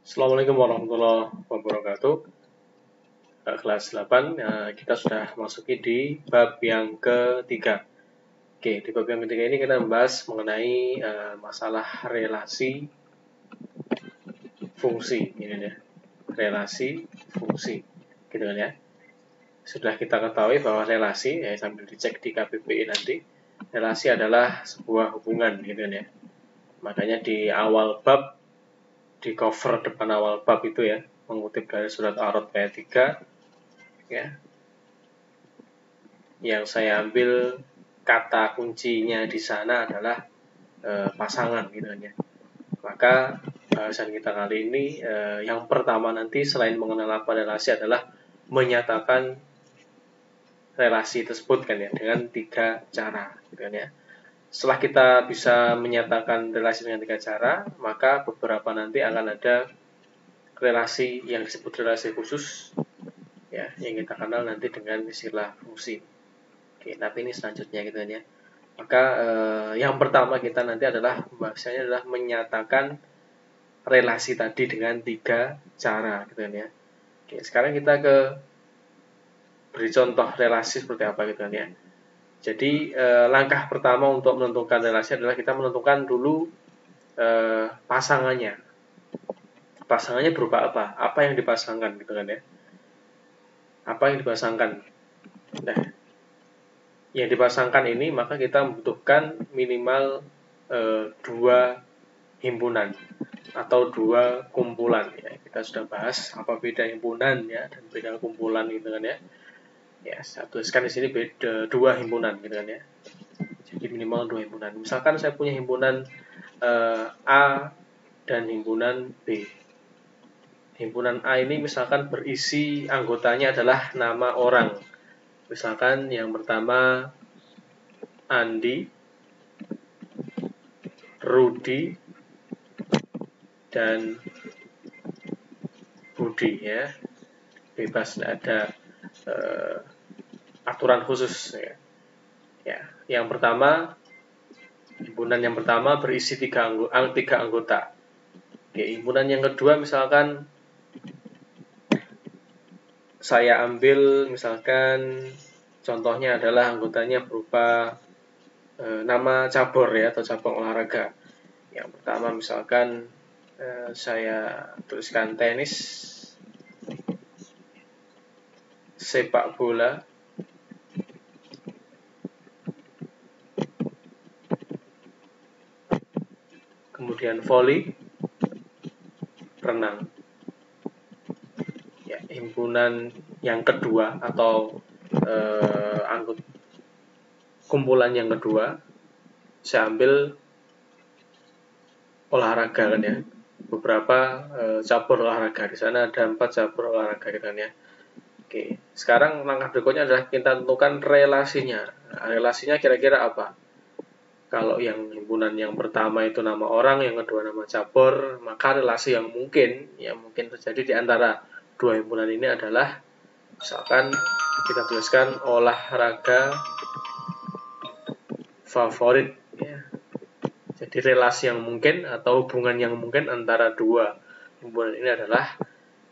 Assalamualaikum warahmatullahi wabarakatuh. Kelas 8, kita sudah masuki di bab yang ketiga. Oke, di bab yang ketiga ini kita membahas mengenai masalah relasi fungsi, ini ya. Relasi fungsi, gitu kan ya. Sudah kita ketahui bahwa relasi, sambil dicek di KBBI nanti, relasi adalah sebuah hubungan, gitu kan ya. Makanya di awal bab, di cover depan awal bab itu ya, mengutip dari surat Ar-Rod ayat 3, ya, yang saya ambil kata kuncinya di sana adalah pasangan, gitu kan ya. Maka bahasan kita kali ini yang pertama nanti selain mengenal apa relasi adalah menyatakan relasi tersebut kan ya dengan 3 cara, gitu kan ya. Setelah kita bisa menyatakan relasi dengan 3 cara, maka beberapa nanti akan ada relasi yang disebut relasi khusus, ya, yang kita kenal nanti dengan istilah fungsi. Oke, tapi ini selanjutnya gitu kan ya. Maka yang pertama kita nanti adalah bahasanya adalah menyatakan relasi tadi dengan 3 cara gitu kan ya. Oke, sekarang kita beri contoh relasi seperti apa gitu kan ya. Jadi langkah pertama untuk menentukan relasi adalah kita menentukan dulu pasangannya. Pasangannya berupa apa? Apa yang dipasangkan gitu kan ya. Apa yang dipasangkan? Nah, yang dipasangkan ini maka kita membutuhkan minimal 2 himpunan atau 2 kumpulan ya. Kita sudah bahas apa beda himpunan ya dan beda kumpulan gitu kan ya. Ya, saya tuliskan di sini beda 2 himpunan gitu kan ya. Jadi minimal 2 himpunan. Misalkan saya punya himpunan A dan himpunan B. Himpunan A ini misalkan berisi anggotanya adalah nama orang. Misalkan yang pertama Andi, Rudi, dan Budi ya. Bebas, tidak ada aturan khusus ya. Ya, yang pertama, himpunan yang pertama berisi 3 anggota. Oke, himpunan yang kedua misalkan saya ambil misalkan contohnya adalah anggotanya berupa nama cabur ya atau cabang olahraga. Yang pertama misalkan saya tuliskan tenis, sepak bola, kemudian voli, renang. Ya, himpunan yang kedua atau kumpulan yang kedua saya ambil olahraga kan ya. Beberapa cabur olahraga, di sana ada 4 cabur olahraga kan ya. Oke, sekarang langkah berikutnya adalah kita tentukan relasinya. Nah, relasinya kira-kira apa? Kalau yang himpunan yang pertama itu nama orang, yang kedua nama cabur, maka relasi yang mungkin terjadi di antara 2 himpunan ini adalah misalkan kita tuliskan olahraga favorit ya. Jadi relasi yang mungkin atau hubungan yang mungkin antara 2 himpunan ini adalah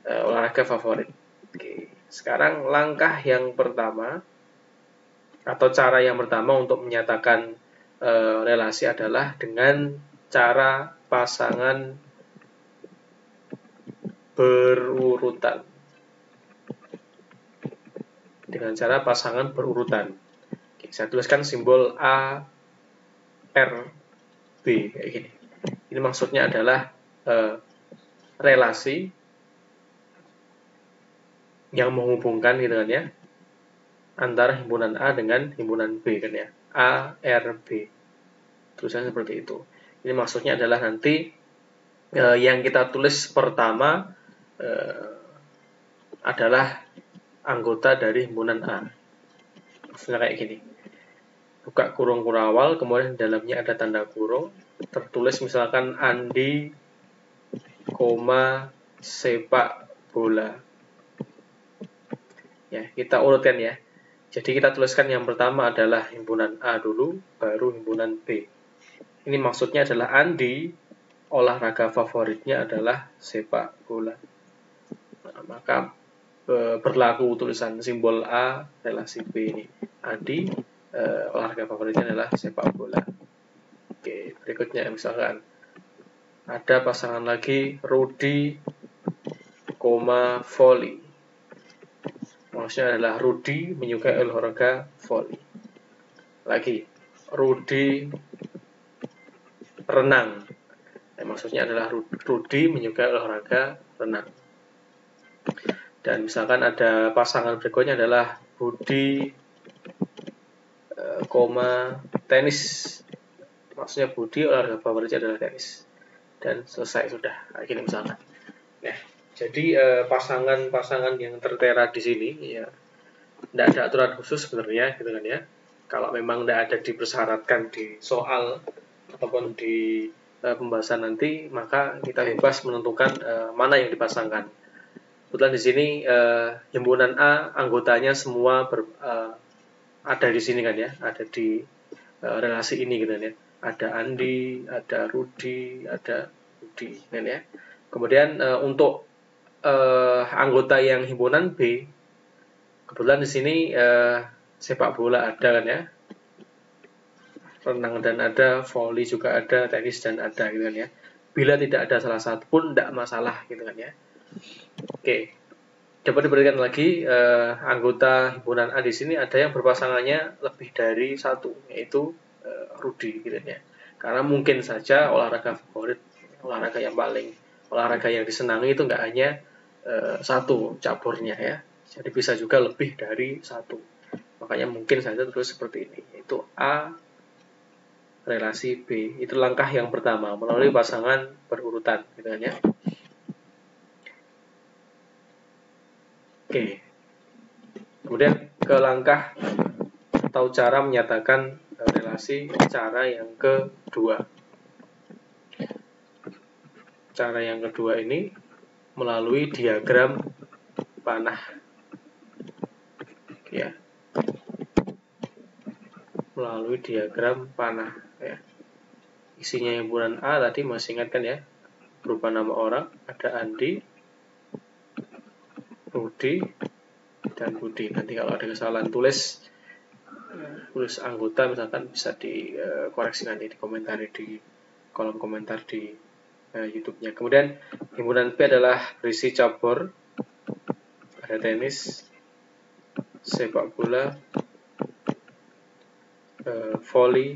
olahraga favorit. Oke, sekarang langkah yang pertama atau cara yang pertama untuk menyatakan relasi adalah dengan cara pasangan berurutan. Dengan cara pasangan berurutan. Oke, saya tuliskan simbol A, R, B kayak gini. Ini maksudnya adalah relasi yang menghubungkan gitu kan ya antara himpunan A dengan himpunan B kan ya. A, R, B. Tulisannya seperti itu. Ini maksudnya adalah nanti yang kita tulis pertama adalah anggota dari himpunan A. Maksudnya kayak gini. Buka kurung kurawal, kemudian di dalamnya ada tanda kurung. Tertulis misalkan Andi, sepak bola. Ya, kita urutkan ya. Jadi kita tuliskan yang pertama adalah himpunan A dulu, baru himpunan B. Ini maksudnya adalah Andi olahraga favoritnya adalah sepak bola. Nah, maka berlaku tulisan simbol A relasi B ini. Adi olahraga favoritnya adalah sepak bola. Oke, berikutnya misalkan ada pasangan lagi Rudi, volley. Maksudnya adalah Rudi menyukai olahraga volley. Lagi Rudi renang. Maksudnya adalah Rudi menyukai olahraga renang. Dan misalkan ada pasangan berikutnya adalah Budi, tenis. Maksudnya Budi olahraga favoritnya adalah tenis. Dan selesai sudah. Kayak gini misalkan. Nah, jadi pasangan-pasangan yang tertera di sini ya tidak ada aturan khusus sebenarnya gitu kan ya. Kalau memang tidak ada dipersyaratkan di soal ataupun di pembahasan nanti, maka kita bebas menentukan mana yang dipasangkan. Kebetulan di sini himpunan A anggotanya semua ada di sini kan ya, ada di relasi ini gitu kan ya. Ada Andi, ada Rudi, ada Budi kan ya. Kemudian untuk anggota yang himpunan B, kebetulan di sini sepak bola ada kan ya, renang dan ada, volley juga ada, tenis dan ada gitu kan ya. Bila tidak ada salah satu pun tidak masalah gitu kan ya. Oke, dapat diberikan lagi anggota himpunan A di sini ada yang berpasangannya lebih dari satu, yaitu Rudi gitu ya. Karena mungkin saja olahraga favorit, olahraga yang disenangi itu nggak hanya satu caburnya ya. Jadi bisa juga lebih dari satu. Makanya mungkin saja terus seperti ini, yaitu A relasi B. Itu langkah yang pertama melalui pasangan berurutan gitu kan ya. Oke. Kemudian ke langkah atau cara menyatakan relasi, cara yang kedua. Cara yang kedua ini melalui diagram panah. Ya. Melalui diagram panah ya. Isinya himpunan A tadi masih ingat kan ya? Berupa nama orang, ada Andi, Rudi, dan Budi. Nanti kalau ada kesalahan tulis anggota misalkan bisa dikoreksi nanti, dikomentari di kolom komentar di YouTube-nya. Kemudian himpunan B adalah berisi cabur, ada tenis, sepak bola, volley,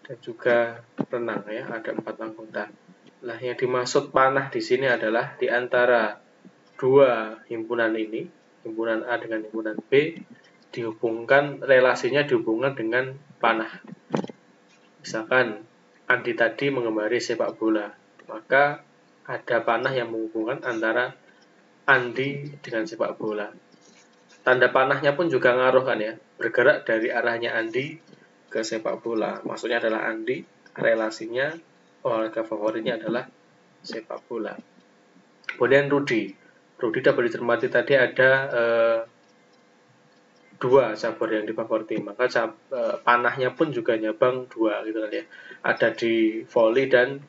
dan juga renang ya. Ada 4 anggota. Nah, yang dimaksud panah di sini adalah di antara dua himpunan ini, himpunan A dengan himpunan B, relasinya dihubungkan dengan panah. Misalkan Andi tadi mengemari sepak bola, maka ada panah yang menghubungkan antara Andi dengan sepak bola. Tanda panahnya pun juga ngaruh kan ya, bergerak dari arahnya Andi ke sepak bola. Maksudnya adalah Andi, relasinya, olahraga favoritnya adalah sepak bola. Kemudian Rudi dapat dicermati tadi ada dua cabur yang difavoriti, maka panahnya pun juga nyabang dua gitu kan ya. Ada di volley dan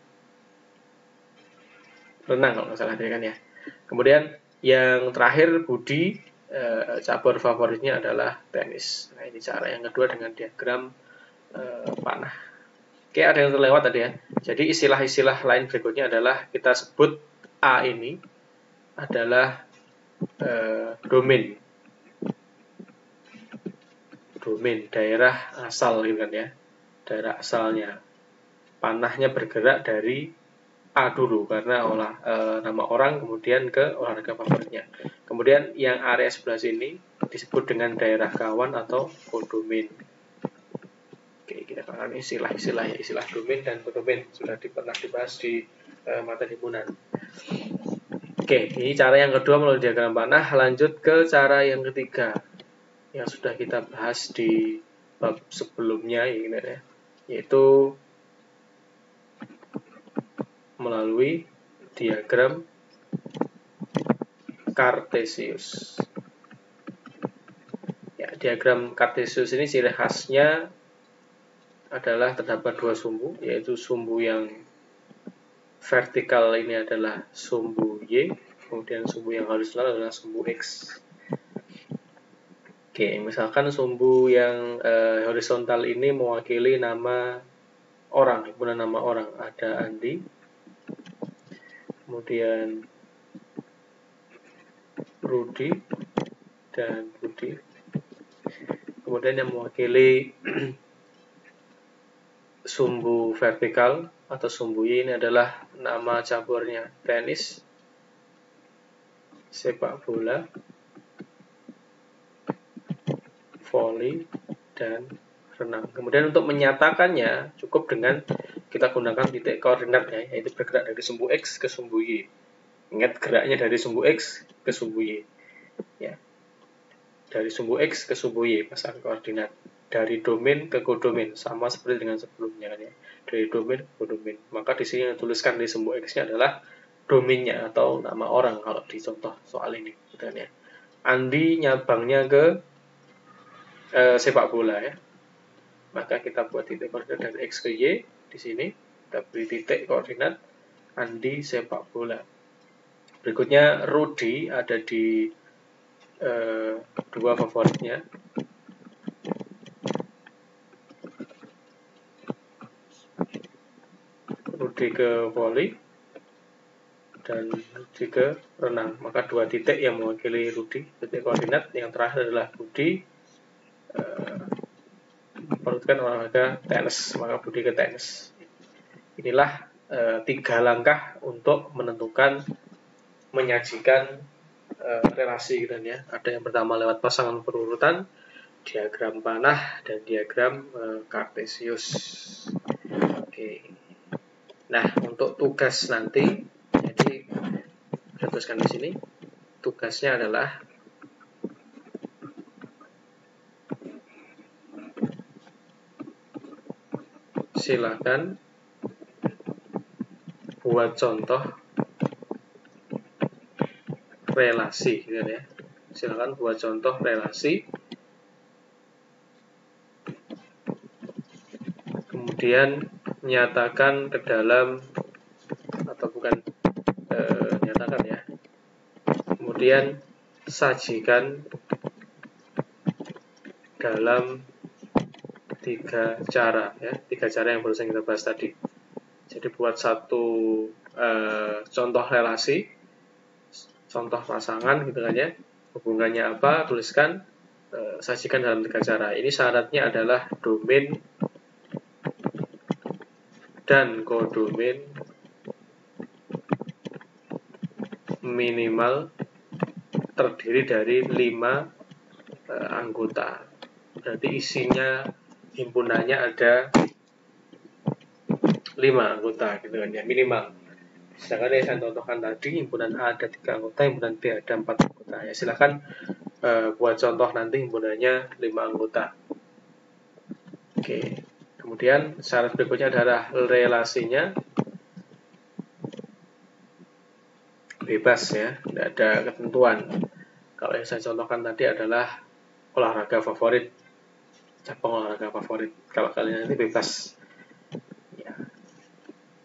renang kalau nggak salah kan ya. Kemudian yang terakhir Budi, cabur favoritnya adalah tenis. Nah, ini cara yang kedua dengan diagram panah. Oke, ada yang terlewat tadi ya. Jadi istilah-istilah lain berikutnya adalah kita sebut A ini adalah domain daerah asal gitu kan ya, daerah asalnya. Panahnya bergerak dari A dulu karena nama orang, kemudian ke olahraga favoritnya. Kemudian yang area sebelah sini disebut dengan daerah kawan atau kodomain. Oke, kita kenal istilah domain dan kodomain sudah pernah dibahas di mata himpunan. Oke, ini cara yang kedua melalui diagram panah. Lanjut ke cara yang ketiga yang sudah kita bahas di bab sebelumnya ya, yaitu melalui diagram Cartesius. Ya, diagram Cartesius ini ciri khasnya adalah terdapat dua sumbu, yaitu sumbu yang vertikal ini adalah sumbu Y, kemudian sumbu yang horizontal adalah sumbu X. Oke, misalkan sumbu yang horizontal ini mewakili nama orang, himpunan nama orang. Ada Andi, kemudian Rudi, dan Budi. Kemudian yang mewakili sumbu vertikal atau sumbu Y ini adalah nama caburnya tenis, sepak bola, voli, dan renang. Kemudian untuk menyatakannya cukup dengan kita gunakan titik koordinat ya, yaitu bergerak dari sumbu X ke sumbu Y. Ingat geraknya dari sumbu X ke sumbu Y. Ya. Dari sumbu X ke sumbu Y pasang koordinat. Dari domain ke kodomain sama seperti dengan sebelumnya ya. Dari domain ke kodomain. Maka di sini yang tuliskan di sumbu X-nya adalah domainnya atau nama orang kalau di contoh soal ini gitu ya. Andi nyabangnya ke sepak bola ya. Maka kita buat titik koordinat dari X ke Y di sini. Kita beri titik koordinat Andi sepak bola. Berikutnya Rudi ada di dua favoritnya. Rudi ke voli dan Rudi ke renang. Maka dua titik yang mewakili Rudi, titik koordinat. Yang terakhir adalah Budi memperhatikan olahraga tenis, maka Budi ke tenis. Inilah 3 langkah untuk menentukan, menyajikan relasi gitu ya. Ada yang pertama lewat pasangan berurutan, diagram panah, dan diagram kartesius. Oke. Nah, untuk tugas nanti, jadi saya tuliskan di sini, tugasnya adalah silakan buat contoh relasi gitu ya. Silakan buat contoh relasi. Kemudian nyatakan ke dalam, atau bukan nyatakan ya. Kemudian sajikan dalam 3 cara ya, 3 cara yang barusan kita bahas tadi. Jadi buat satu contoh relasi, contoh pasangan gitu kan ya, hubungannya apa, tuliskan, sajikan dalam 3 cara. Ini syaratnya adalah domain dan kodomain minimal terdiri dari 5 anggota. Berarti isinya himpunannya ada 5 anggota gitu kan ya, minimal. Sedangkan yang saya contohkan tadi, himpunan A ada 3 anggota, himpunan B ada 4 anggota. Ya, silakan buat contoh nanti himpunannya 5 anggota. Oke. Kemudian syarat berikutnya adalah relasinya bebas ya, tidak ada ketentuan. Kalau yang saya contohkan tadi adalah olahraga favorit, cabang olahraga favorit. Kalau kalian nanti bebas. Ya.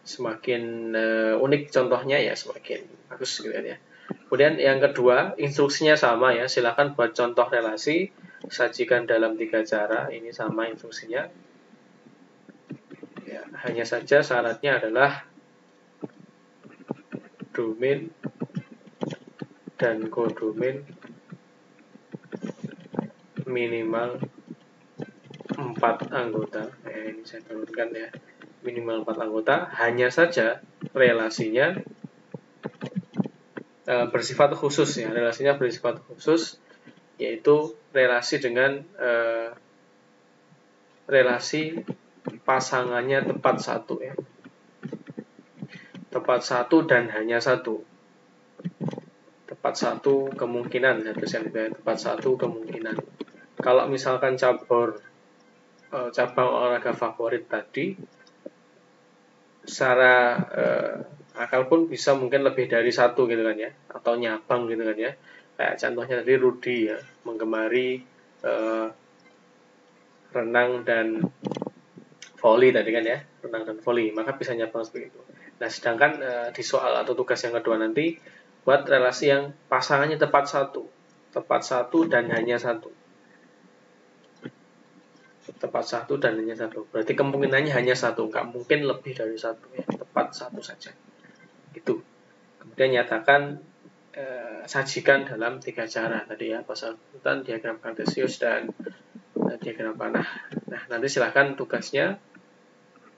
Semakin unik contohnya ya semakin bagus gitu ya. Kemudian yang kedua, instruksinya sama ya. Silakan buat contoh relasi, sajikan dalam 3 cara. Ini sama instruksinya. Ya, hanya saja syaratnya adalah domain dan kodomain minimal 4 anggota. Ini saya turunkan ya. Minimal 4 anggota. Hanya saja relasinya bersifat khusus ya. Relasinya bersifat khusus, yaitu relasi dengan relasi pasangannya tepat 1 ya. Tepat 1 dan hanya 1. Tepat 1 kemungkinan, tepat 1 kemungkinan. Kalau misalkan cabang olahraga favorit tadi, secara akal pun bisa mungkin lebih dari 1 gitu kan ya, atau nyabang gitu kan ya. Kayak contohnya tadi Rudi ya, menggemari renang dan voli tadi kan ya, renang dan voli, maka bisa nyabang seperti itu. Nah, sedangkan di soal atau tugas yang kedua nanti buat relasi yang pasangannya tepat satu dan hanya satu. Tepat satu dan hanya satu. Berarti kemungkinannya hanya satu, nggak mungkin lebih dari satu ya. Tepat satu saja. Itu. Kemudian nyatakan sajikan dalam 3 cara tadi ya, pasal urutan, diagram kartesius, dan diagram panah. Nah, nanti silahkan tugasnya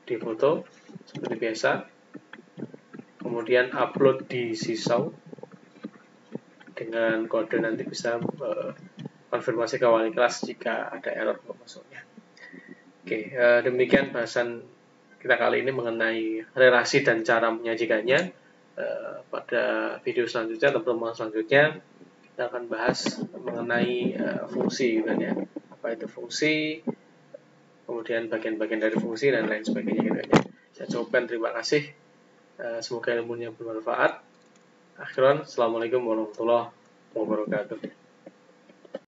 difoto seperti biasa, kemudian upload di Sisau dengan kode, nanti bisa konfirmasi ke wali kelas jika ada error masuknya. Oke, demikian bahasan kita kali ini mengenai relasi dan cara menyajikannya. Pada video selanjutnya atau pertemuan selanjutnya kita akan bahas mengenai fungsi, kan ya, apa itu fungsi, kemudian bagian-bagian dari fungsi dan lain sebagainya gitu ya. Saya cukupkan, terima kasih. Semoga ilmunya bermanfaat. Akhiran, assalamualaikum warahmatullahi wabarakatuh.